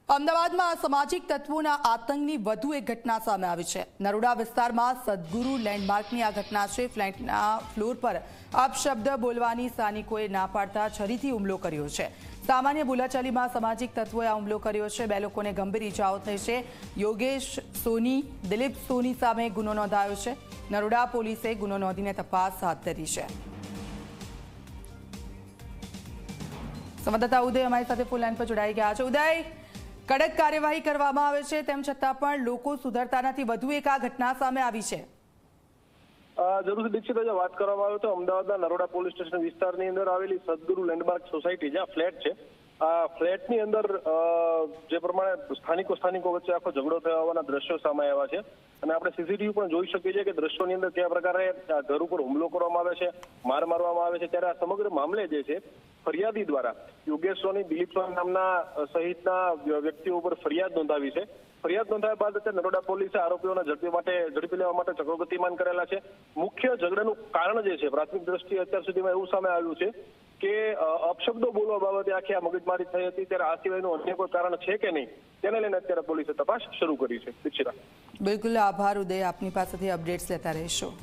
અમદાવાદમાં અસામાજિક તત્વોના આતંકની વધુ એક ઘટના સામે આવી છે। નરોડા વિસ્તારમાં સદગુરુ લેન્ડમાર્કની આ ઘટના છે। ફ્લેટના ફ્લોર પર અપશબ્દ બોલવાની સ્થાનિકોએ ના પાડતા છરીથી હુમલો કર્યો છે। સામાન્ય બોલાચાલીમાં અસામાજિક તત્વોએ આ હુમલો કર્યો છે। 2 લોકોને ગંભીર ઈજાઓ થઈ છે। યોગેશ સોની, દિલીપ સોની સામે ગુનો નોંધાયો છે। નરોડા પોલીસે ગુનો નોંધીને તપાસ હાથ ધરી છે। સંવાદદાતા ઉદય અમારી સાથે ફોન લાઈન પર જોડાઈ ગયા છે। ઉદય, કડક કાર્યવાહી કરવામાં આવે છે તેમ છતાં પણ લોકો સુધરતા નથી। વધુ એક આ ઘટના સામે આવી છે। જરૂર દીક્ષિત, વાત કરવામાં આવે તો અમદાવાદના નરોડા પોલીસ સ્ટેશન વિસ્તારની અંદર આવેલી સદગુરુ લેન્ડમાર્ક સોસાયટી જ્યાં ફ્લેટ છે, આ ફ્લેટની અંદર જે પ્રમાણે સ્થાનિકો વચ્ચે આખો ઝઘડો થયો હોવાના દ્રશ્યો સામે આવ્યા છે। અને આપણે સીસીટીવી પણ જોઈ શકીએ છીએ કે દ્રશ્યોની અંદર કયા પ્રકારે ઘર ઉપર હુમલો કરવામાં આવે છે, માર મારવામાં આવે છે। ત્યારે આ સમગ્ર મામલે જે છે ફરિયાદી દ્વારા યોગેશ સોની, દિલીપ સોની નામના સહિતના વ્યક્તિઓ ઉપર ફરિયાદ નોંધાવી છે। ફરિયાદ નોંધાવ્યા બાદ અત્યારે નરોડા પોલીસે આરોપીઓને ઝડપી લેવા માટે ચક્રો ગતિમાન કરેલા છે। મુખ્ય ઝઘડાનું કારણ જે છે પ્રાથમિક દ્રષ્ટિએ અત્યાર સુધીમાં એવું સામે આવ્યું છે કે અપશબ્દો બોલવા બાબતે આખી આ મગજમારી થઈ હતી। ત્યારે આ સિવાયનું અન્ય કોઈ કારણ છે કે નહીં તેને લઈને અત્યારે પોલીસે તપાસ શરૂ કરી છે। દીક્ષિતા, બિલકુલ આભાર ઉદય, આપની પાસેથી અપડેટ્સ લેતા રહીશું।